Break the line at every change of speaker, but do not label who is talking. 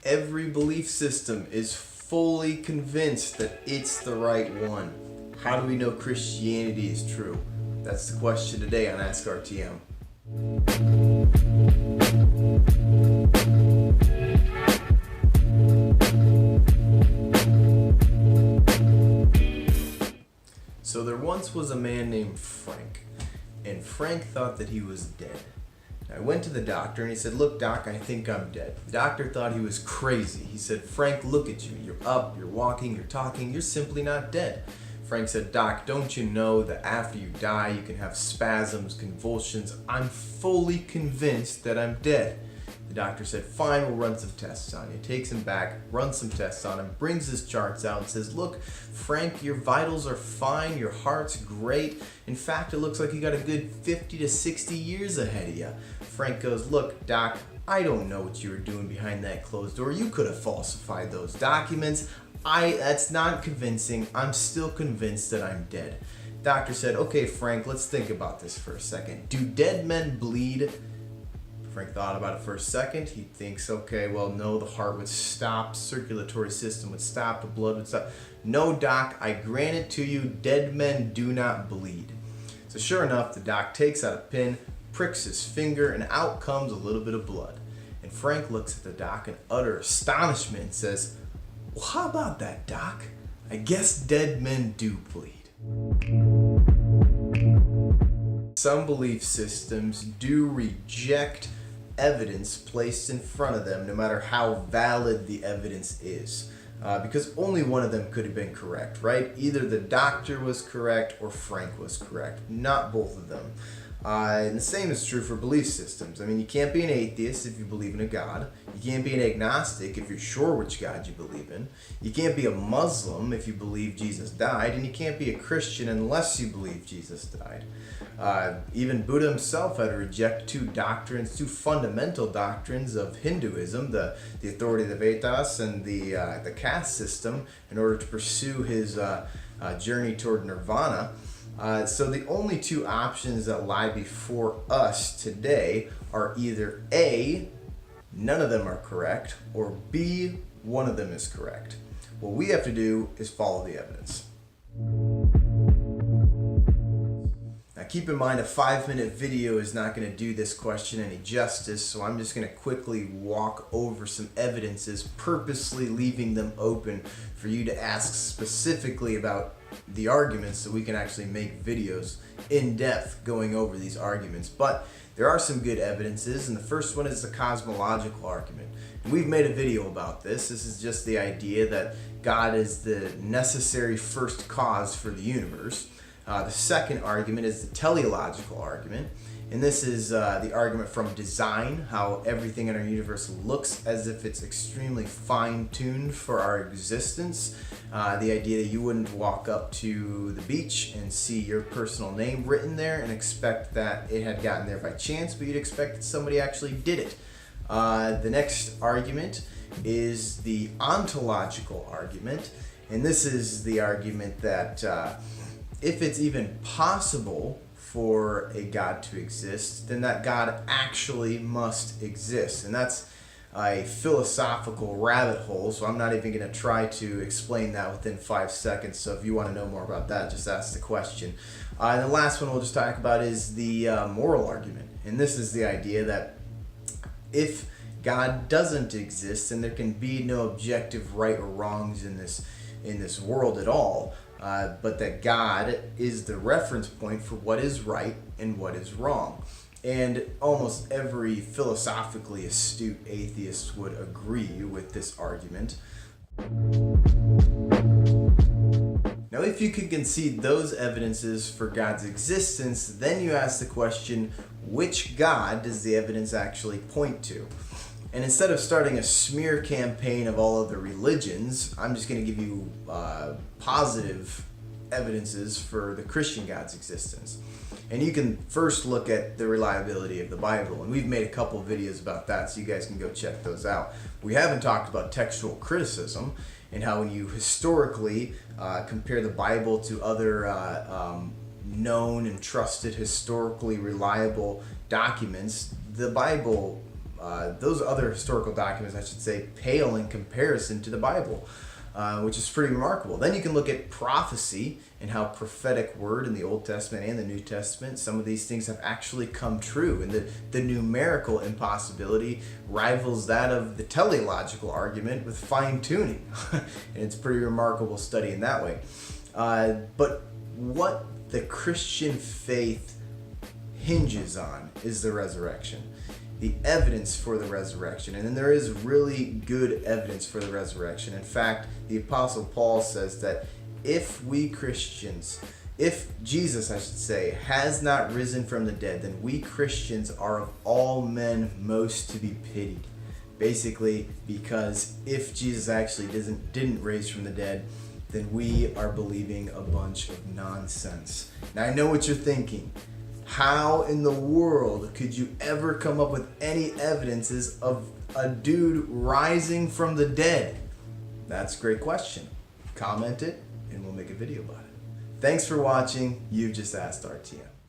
Every belief system is fully convinced that it's the right one. How do we know Christianity is true? That's the question today on Ask RTM. So there once was a man named Frank, and Frank thought that he was dead. I went to the doctor and he said, "Look, doc, I think I'm dead." The doctor thought he was crazy. He said, "Frank, look at you. You're up, you're walking, you're talking. You're simply not dead." Frank said, "Doc, don't you know that after you die, you can have spasms, convulsions? I'm fully convinced that I'm dead." The doctor said, "Fine, we'll run some tests on you." Takes him back, runs some tests on him, brings his charts out and says, "Look, Frank, your vitals are fine, your heart's great. In fact, it looks like you got a good 50 to 60 years ahead of you." Frank goes, "Look, doc, I don't know what you were doing behind that closed door. You could have falsified those documents. That's not convincing. I'm still convinced that I'm dead." Doctor said, "Okay, Frank, let's think about this for a second. Do dead men bleed?" Frank thought about it for a second. He thinks, okay, well, no, the heart would stop, circulatory system would stop, the blood would stop. "No, doc, I grant it to you, dead men do not bleed." So sure enough, the doc takes out a pin, pricks his finger, and out comes a little bit of blood. And Frank looks at the doc in utter astonishment and says, "Well, how about that, doc? I guess dead men do bleed." Some belief systems do reject evidence placed in front of them, no matter how valid the evidence is. Because only one of them could have been correct, right? Either the doctor was correct or Frank was correct, not both of them. And the same is true for belief systems. I mean, you can't be an atheist if you believe in a God. You can't be an agnostic if you're sure which God you believe in. You can't be a Muslim if you believe Jesus died. And you can't be a Christian unless you believe Jesus died. Even Buddha himself had to reject two fundamental doctrines of Hinduism, the authority of the Vedas and the caste system, in order to pursue his journey toward nirvana. So the only two options that lie before us today are either A, none of them are correct, or B, one of them is correct. What we have to do is follow the evidence. Now keep in mind, a 5-minute video is not going to do this question any justice, so I'm just going to quickly walk over some evidences, purposely leaving them open for you to ask specifically about the arguments so we can actually make videos in depth going over these arguments. But there are some good evidences, and the first one is the cosmological argument. And we've made a video about this. This is just the idea that God is the necessary first cause for the universe. The second argument is the teleological argument, and this is the argument from design, how everything in our universe looks as if it's extremely fine-tuned for our existence. The idea that you wouldn't walk up to the beach and see your personal name written there and expect that it had gotten there by chance, but you'd expect that somebody actually did it. The next argument is the ontological argument, and this is the argument that if it's even possible for a God to exist, then that God actually must exist. And that's a philosophical rabbit hole, so I'm not even going to try to explain that within 5 seconds. So if you want to know more about that, just ask the question. And the last one we'll just talk about is the moral argument. And this is the idea that if God doesn't exist, then there can be no objective right or wrongs in this world at all. But that God is the reference point for what is right and what is wrong. And almost every philosophically astute atheist would agree with this argument. Now, if you can concede those evidences for God's existence, then you ask the question, which God does the evidence actually point to? And instead of starting a smear campaign of all other religions, I'm just going to give you positive evidences for the Christian God's existence. And you can first look at the reliability of the Bible. And we've made a couple of videos about that, so you guys can go check those out. We haven't talked about textual criticism and how when you historically compare the Bible to other known and trusted, historically reliable documents, the Bible those other historical documents, I should say, pale in comparison to the Bible, which is pretty remarkable. Then you can look at prophecy and how prophetic word in the Old Testament and the New Testament, some of these things have actually come true, and the numerical impossibility rivals that of the teleological argument with fine-tuning. And it's pretty remarkable study in that way. But what the Christian faith hinges on is the resurrection, the evidence for the resurrection. And then there is really good evidence for the resurrection. In fact, the Apostle Paul says that if we Christians, if Jesus, I should say, has not risen from the dead, then we Christians are of all men most to be pitied. Basically, because if Jesus actually didn't raise from the dead, then we are believing a bunch of nonsense. Now, I know what you're thinking. How in the world could you ever come up with any evidences of a dude rising from the dead? That's a great question. Comment it and we'll make a video about it. Thanks for watching. You Just Asked RTM.